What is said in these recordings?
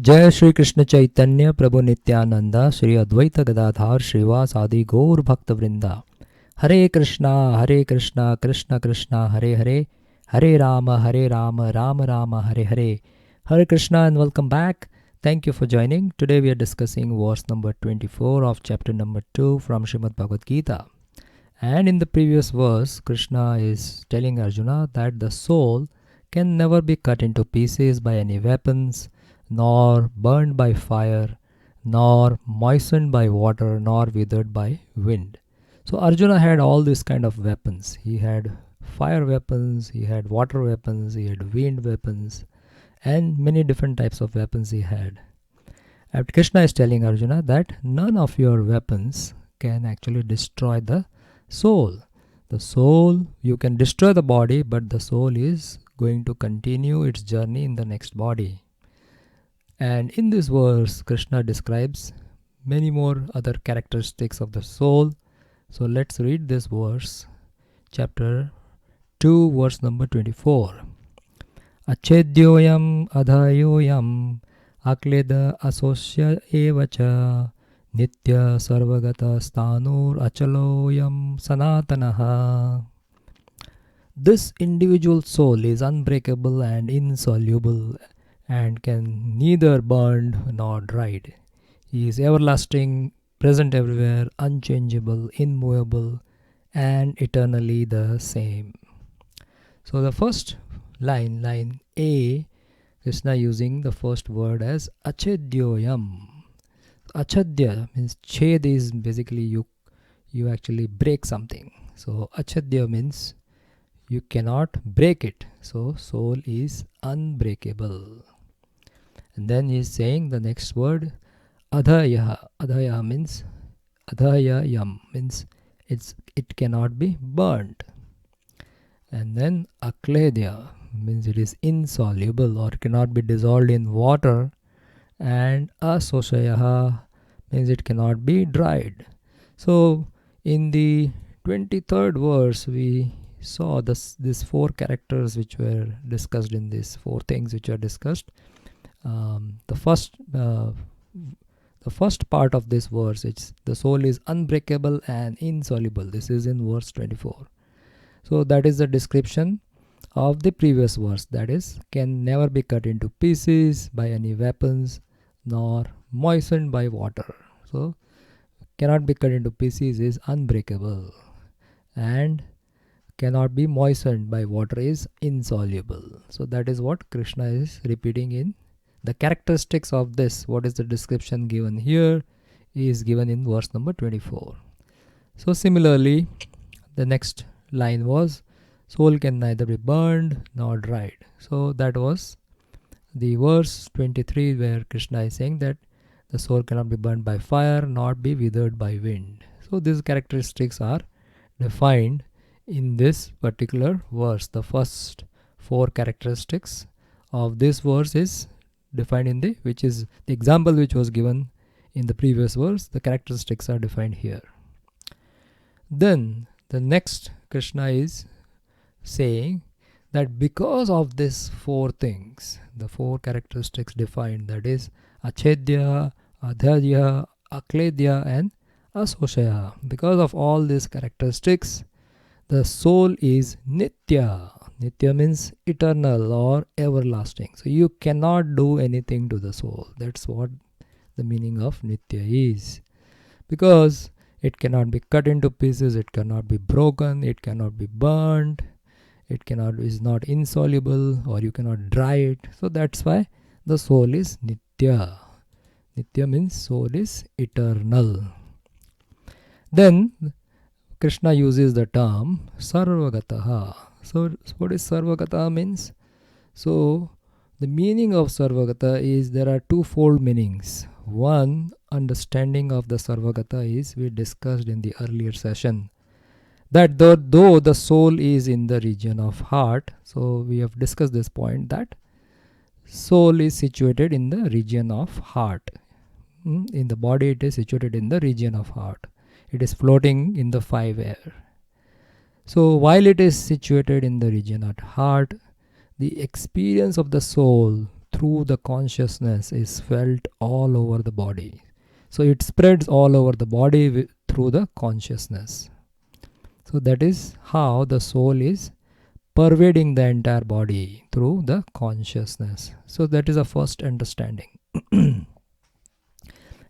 जय श्री कृष्ण चैतन्य प्रभु नित्यानंद श्री अद्वैत गदाधार श्रीवास आदि गौर भक्त वृंदा। हरे कृष्णा कृष्ण कृष्णा हरे हरे, हरे Ram Ram Ram Hare Hare. Hare Krishna and welcome back. Thank you for joining. Today we are discussing verse number 24 of chapter number 2 from Srimad Bhagavad Gita. And in the previous verse, Krishna is telling Arjuna that the soul can never be cut into pieces by any weapons, nor burned by fire, nor moistened by water, nor withered by wind. So Arjuna had all these kind of weapons. He had fire weapons, he had water weapons, he had wind weapons, and many different types of weapons he had. And Krishna is telling Arjuna that none of your weapons can actually destroy the soul. The soul, you can destroy the body, but the soul is going to continue its journey in the next body. And in this verse, Krishna describes many more other characteristics of the soul. So let's read this verse, chapter 2, verse number 24. Achedyoyam adhayoyam akleda asosya evacha nitya sarvagata stanur achaloyam sanatanaha. This individual soul is unbreakable and insoluble and can neither burned nor dried. He is everlasting, present everywhere, unchangeable, immovable, and eternally the same. So the first line A, Krishna using the first word as achedyoyam. Achedya means ched is basically you actually break something. So achedya means you cannot break it. So soul is unbreakable. And then he is saying the next word adhaya. Adhaya means adhayayam means it cannot be burnt. And then akledya means it is insoluble or cannot be dissolved in water. And asoshayaha means it cannot be dried. So in the 23rd verse we saw these four characters which were discussed in this, four things which are discussed. The first part of this verse, it's the soul is unbreakable and insoluble. This is in verse 24. So that is the description of the previous verse, that is, can never be cut into pieces by any weapons nor moistened by water. So cannot be cut into pieces is unbreakable, and cannot be moistened by water is insoluble. So that is what Krishna is repeating in the characteristics of this. What is the description given here is given in verse number 24. So similarly, the next line was soul can neither be burned nor dried. So that was the verse 23 where Krishna is saying that the soul cannot be burned by fire nor be withered by wind. So these characteristics are defined in this particular verse. The first four characteristics of this verse is defined in which is the example which was given in the previous verse. The characteristics are defined here. Then the next, Krishna is saying that because of these four things, the four characteristics defined, that is achedya, adhaya, akledya and asoshaya, because of all these characteristics, the soul is nitya. Nitya means eternal or everlasting. So you cannot do anything to the soul. That's what the meaning of nitya is. Because it cannot be cut into pieces, it cannot be broken, it cannot be burnt, is not insoluble, or you cannot dry it. So that's why the soul is nitya. Nitya means soul is eternal. Then Krishna uses the term sarvagataha. So what is sarvagata means? So the meaning of sarvagata is there are twofold meanings. One, understanding of the sarvagata is we discussed in the earlier session, that though the soul is in the region of heart, so we have discussed this point that soul is situated in the region of heart. In the body it is situated in the region of heart. It is floating in the five air. So while it is situated in the region at heart, the experience of the soul through the consciousness is felt all over the body. So it spreads all over the body through the consciousness. So that is how the soul is pervading the entire body through the consciousness. So that is a first understanding. And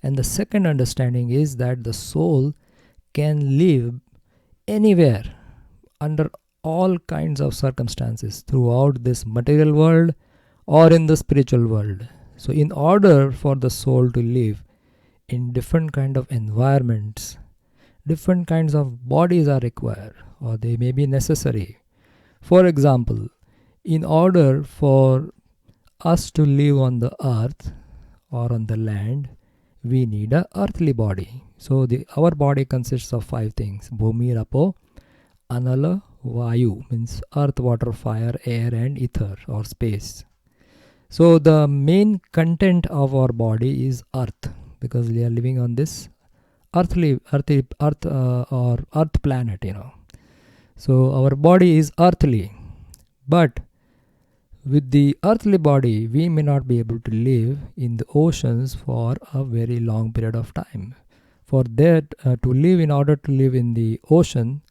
the second understanding is that the soul can live anywhere under all kinds of circumstances throughout this material world or in the spiritual world. So in order for the soul to live in different kind of environments, different kinds of bodies are required, or they may be necessary. For example, in order for us to live on the earth or on the land, we need a earthly body. So our body consists of 5 things: Bhumi, Rapo, Anala, Vayu, means earth, water, fire, air and ether or space. So the main content of our body is earth, because we are living on this earth planet, So our body is earthly, but with the earthly body, we may not be able to live in the oceans for a very long period of time. For that, to live, in order to live in the ocean,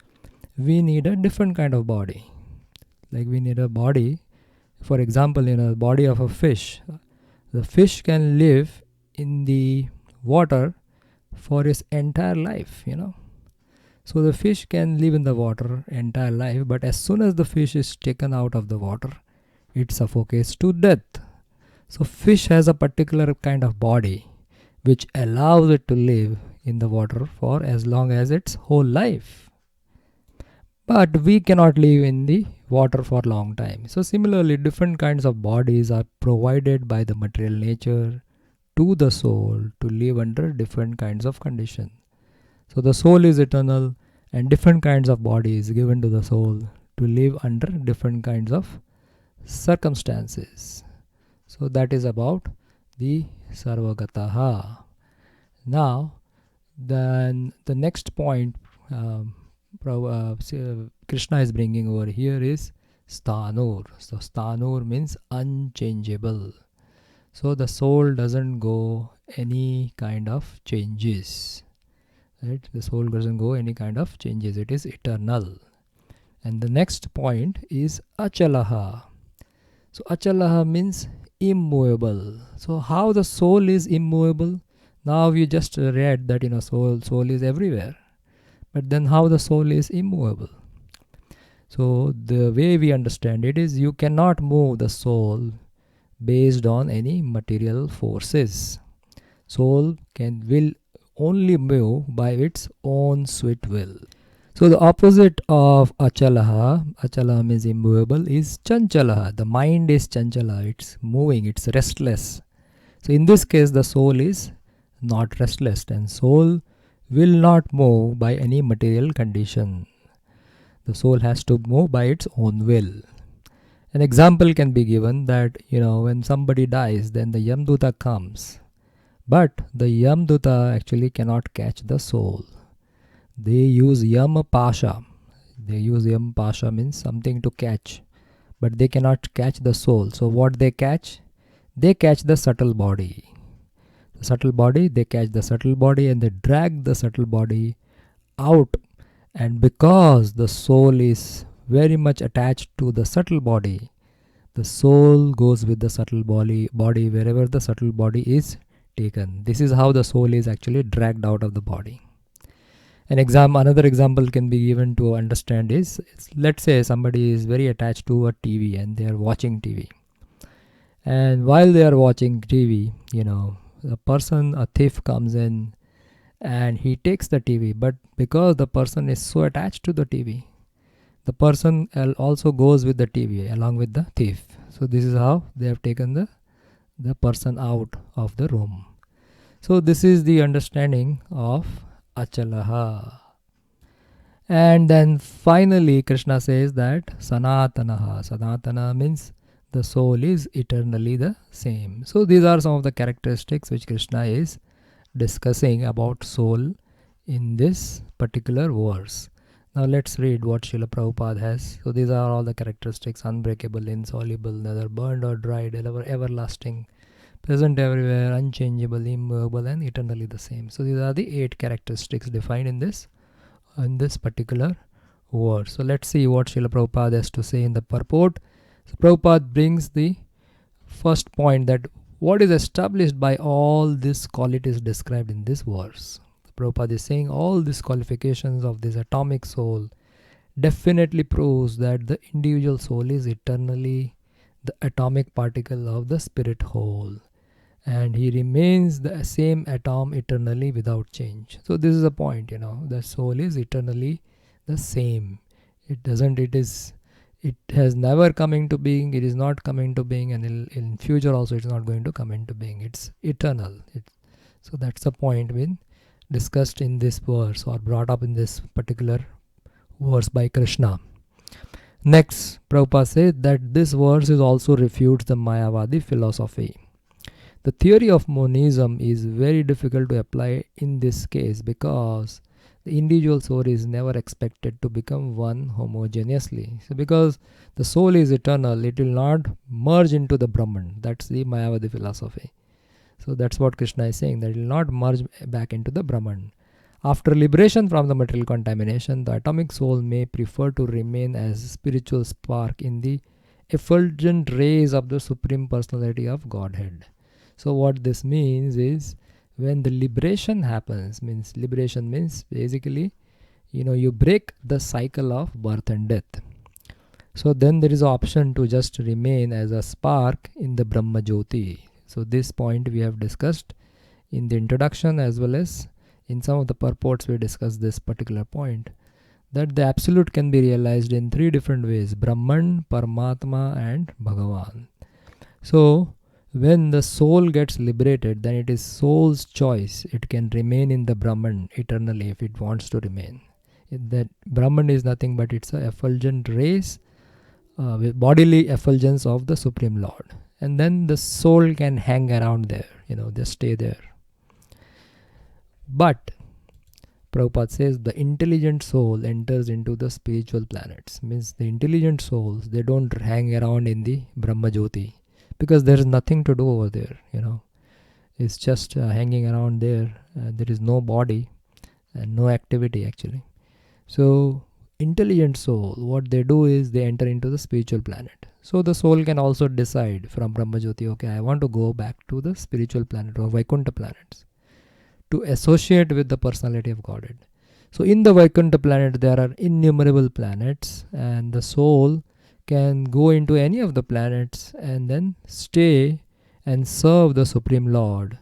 we need a different kind of body. Like we need a body, for example, in a body of a fish. The fish can live in the water for its entire life, So the fish can live in the water entire life, but as soon as the fish is taken out of the water, it suffocates to death. So fish has a particular kind of body which allows it to live in the water for as long as its whole life. But we cannot live in the water for a long time. So similarly, different kinds of bodies are provided by the material nature to the soul to live under different kinds of conditions. So the soul is eternal, and different kinds of bodies given to the soul to live under different kinds of circumstances. So that is about the Sarvagataha. Now, then the next point Krishna is bringing over here is Sthanur. So Sthanur means unchangeable. So the soul doesn't go any kind of changes. Right? The soul doesn't go any kind of changes. It is eternal. And the next point is Achalaha. So Achalaha means immovable. So how the soul is immovable? Now you just read that soul is everywhere. But then how the soul is immovable? So the way we understand it is you cannot move the soul based on any material forces. Soul will only move by its own sweet will. So the opposite of achala means immovable, is chanchalaha. The mind is chanchala, it's moving, it's restless. So in this case, the soul is not restless, and soul will not move by any material condition. The soul has to move by its own will. An example can be given that, when somebody dies, then the Yamduta comes. But the Yamduta actually cannot catch the soul. They use Yam Pasha. They use Yam Pasha means something to catch. But they cannot catch the soul. So what they catch? They catch the subtle body. The subtle body, they catch the subtle body and they drag the subtle body out. And because the soul is very much attached to the subtle body, the soul goes with the subtle body wherever the subtle body is taken. This is how the soul is actually dragged out of the body. Another example can be given to understand is, let's say somebody is very attached to a TV and they are watching TV. And while they are watching TV, a thief comes in and he takes the TV. But because the person is so attached to the TV, the person also goes with the TV along with the thief. So this is how they have taken the person out of the room. So this is the understanding of Achalaha. And then finally Krishna says that Sanatanaha. Sanatana means the soul is eternally the same. So these are some of the characteristics which Krishna is discussing about soul in this particular verse. Now let's read what Srila Prabhupada has. So these are all the characteristics: unbreakable, insoluble, neither burned or dried, everlasting, present everywhere, unchangeable, immovable, and eternally the same. So these are the 8 characteristics defined in this particular verse. So let's see what Srila Prabhupada has to say in the purport. So Prabhupada brings the first point, that what is established by all these qualities described in this verse. Prabhupada is saying all these qualifications of this atomic soul definitely proves that the individual soul is eternally the atomic particle of the spirit whole, and he remains the same atom eternally without change. So this is a point, the soul is eternally the same. It has never come into being, it is not coming to being, and in future also it's not going to come into being. It's eternal. So that's the point been discussed in this verse, or brought up in this particular verse by Krishna. Next, Prabhupada says that this verse is also refutes the Mayavadi philosophy. The theory of monism is very difficult to apply in this case, because the individual soul is never expected to become one homogeneously. So because the soul is eternal, it will not merge into the Brahman. That's the Mayavadi philosophy. So that's what Krishna is saying, that it will not merge back into the Brahman. After liberation from the material contamination, the atomic soul may prefer to remain as a spiritual spark in the effulgent rays of the Supreme Personality of Godhead. So what this means is, when the liberation happens, liberation means basically, you break the cycle of birth and death. So then there is an option to just remain as a spark in the Brahma Jyoti. So this point we have discussed in the introduction, as well as in some of the purports we discussed this particular point, that the absolute can be realized in 3 different ways: Brahman, Paramatma, and Bhagavan. So when the soul gets liberated, then it is soul's choice. It can remain in the Brahman eternally if it wants to remain. That Brahman is nothing but it's a effulgent rays, with bodily effulgence of the Supreme Lord. And then the soul can hang around there, just stay there. But Prabhupada says the intelligent soul enters into the spiritual planets. Means the intelligent souls, they don't hang around in the Brahma Jyoti, because there is nothing to do over there, It's just hanging around there. There is no body and no activity actually. So intelligent soul, what they do is they enter into the spiritual planet. So the soul can also decide from Brahma Jyoti, okay, I want to go back to the spiritual planet or Vaikuntha planets to associate with the personality of Godhead. So in the Vaikuntha planet, there are innumerable planets, and the soul can go into any of the planets and then stay and serve the Supreme Lord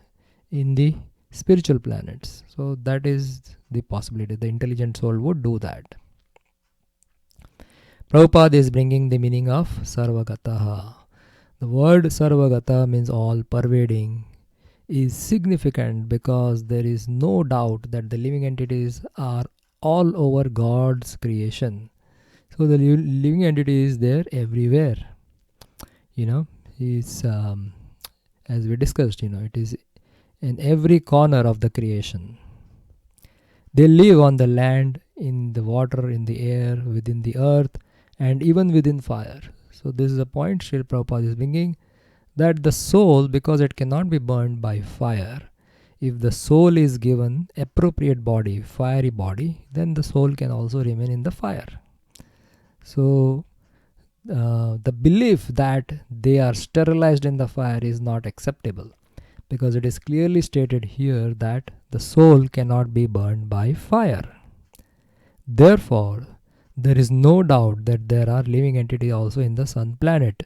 in the spiritual planets. So that is the possibility. The intelligent soul would do that. Prabhupada is bringing the meaning of Sarvagataha. The word Sarvagata means all pervading, is significant because there is no doubt that the living entities are all over God's creation. So the living entity is there everywhere. It's as we discussed, it is in every corner of the creation. They live on the land, in the water, in the air, within the earth, and even within fire. So this is a point Srila Prabhupada is bringing, that the soul, because it cannot be burned by fire, if the soul is given appropriate body, fiery body, then the soul can also remain in the fire. So the belief that they are sterilized in the fire is not acceptable, because it is clearly stated here that the soul cannot be burned by fire. Therefore, there is no doubt that there are living entities also in the sun planet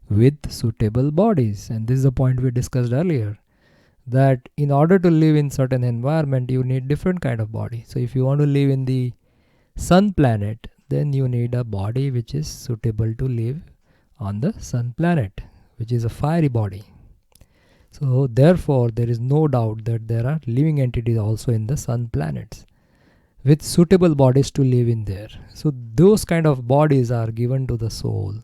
with suitable bodies. And this is a point we discussed earlier, that in order to live in certain environment, you need different kind of body. So if you want to live in the sun planet, then you need a body which is suitable to live on the sun planet, which is a fiery body. So therefore, there is no doubt that there are living entities also in the sun planets with suitable bodies to live in there. So those kind of bodies are given to the soul,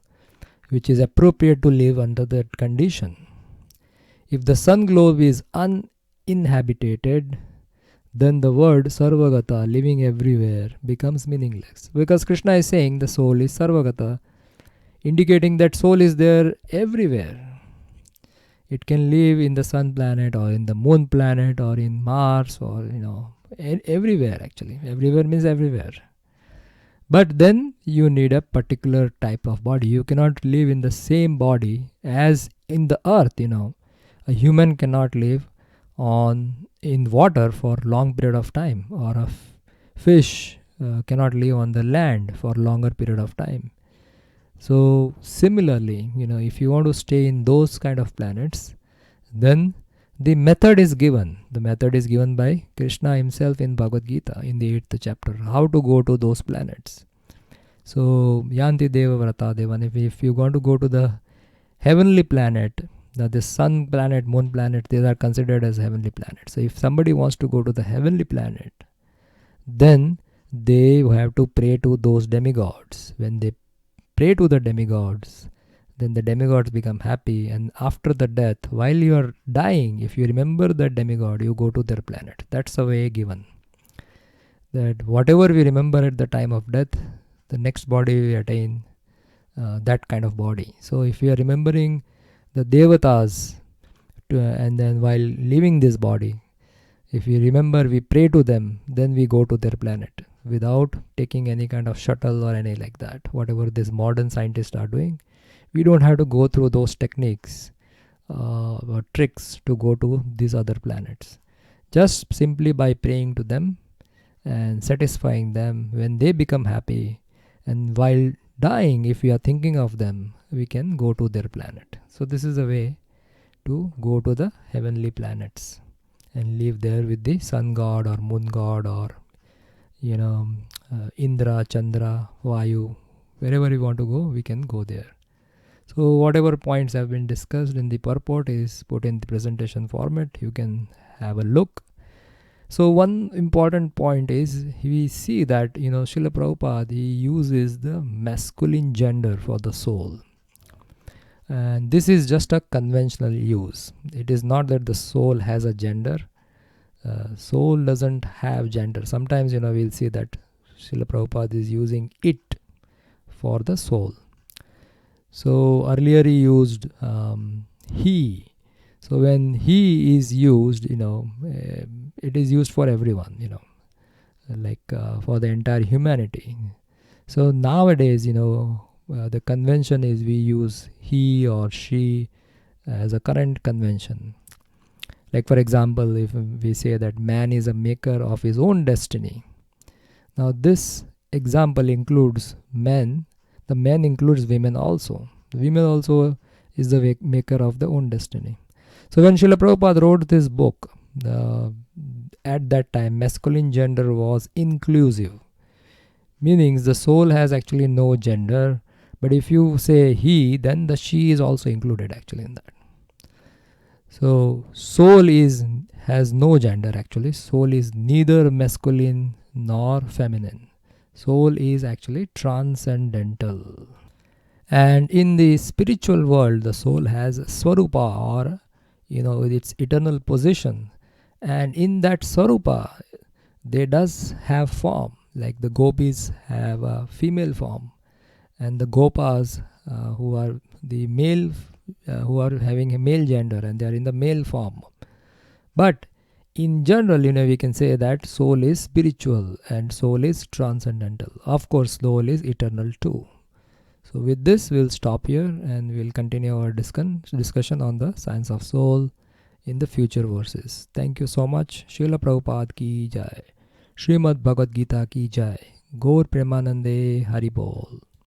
which is appropriate to live under that condition. If the sun globe is uninhabited, then the word Sarvagata, living everywhere, becomes meaningless. Because Krishna is saying the soul is Sarvagata, indicating that soul is there everywhere. It can live in the sun planet or in the moon planet or in Mars or, everywhere actually. Everywhere means everywhere. But then you need a particular type of body. You cannot live in the same body as in the earth, A human cannot live in water for long period of time, or a fish cannot live on the land for longer period of time. So similarly, if you want to stay in those kind of planets, then the method is given. The method is given by Krishna himself in Bhagavad Gita in the 8th chapter, how to go to those planets. So Yanti Deva Vrata Devan, if you want to go to the heavenly planet, the sun planet, moon planet, these are considered as heavenly planets. So if somebody wants to go to the heavenly planet, then they have to pray to those demigods. When they pray to the demigods, then the demigods become happy, and after the death, while you are dying, if you remember the demigod, you go to their planet. That's the way given. That whatever we remember at the time of death, the next body we attain that kind of body. So if we are remembering the devatas, and then while leaving this body, if we remember, we pray to them, then we go to their planet without taking any kind of shuttle or any like that. Whatever these modern scientists are doing, we don't have to go through those techniques or tricks to go to these other planets. Just simply by praying to them and satisfying them, when they become happy, and while dying, if we are thinking of them, we can go to their planet. So this is a way to go to the heavenly planets and live there with the sun god or moon god or Indra, Chandra, Vayu. Wherever we want to go, we can go there. So whatever points have been discussed in the purport is put in the presentation format. You can have a look. So one important point is, we see that Srila Prabhupada, he uses the masculine gender for the soul. And this is just a conventional use. It is not that the soul has a gender. Soul doesn't have gender. Sometimes we'll see that Srila Prabhupada is using it for the soul. So earlier he used he. So when he is used, it is used for everyone, like for the entire humanity. So nowadays, the convention is we use he or she as a current convention. Like for example, if we say that man is a maker of his own destiny. Now this example includes men. The men includes women also. The women also is the maker of their own destiny. So when Srila Prabhupada wrote this book, at that time masculine gender was inclusive. Meaning the soul has actually no gender. But if you say he, then the she is also included actually in that. So soul has no gender actually. Soul is neither masculine nor feminine. Soul is actually transcendental. And in the spiritual world, the soul has Swarupa, or its eternal position. And in that Swarupa, they does have form. Like the gopis have a female form, and the gopas who are the male, who are having a male gender, and they are in the male form. But in general, we can say that soul is spiritual and soul is transcendental. Of course, soul is eternal too. So with this, we'll stop here and we'll continue our discussion on the science of soul in the future verses. Thank you so much. Srila Prabhupada ki jai. Srimad Bhagavad Gita ki jai. Gaur Premanande Hari Bol.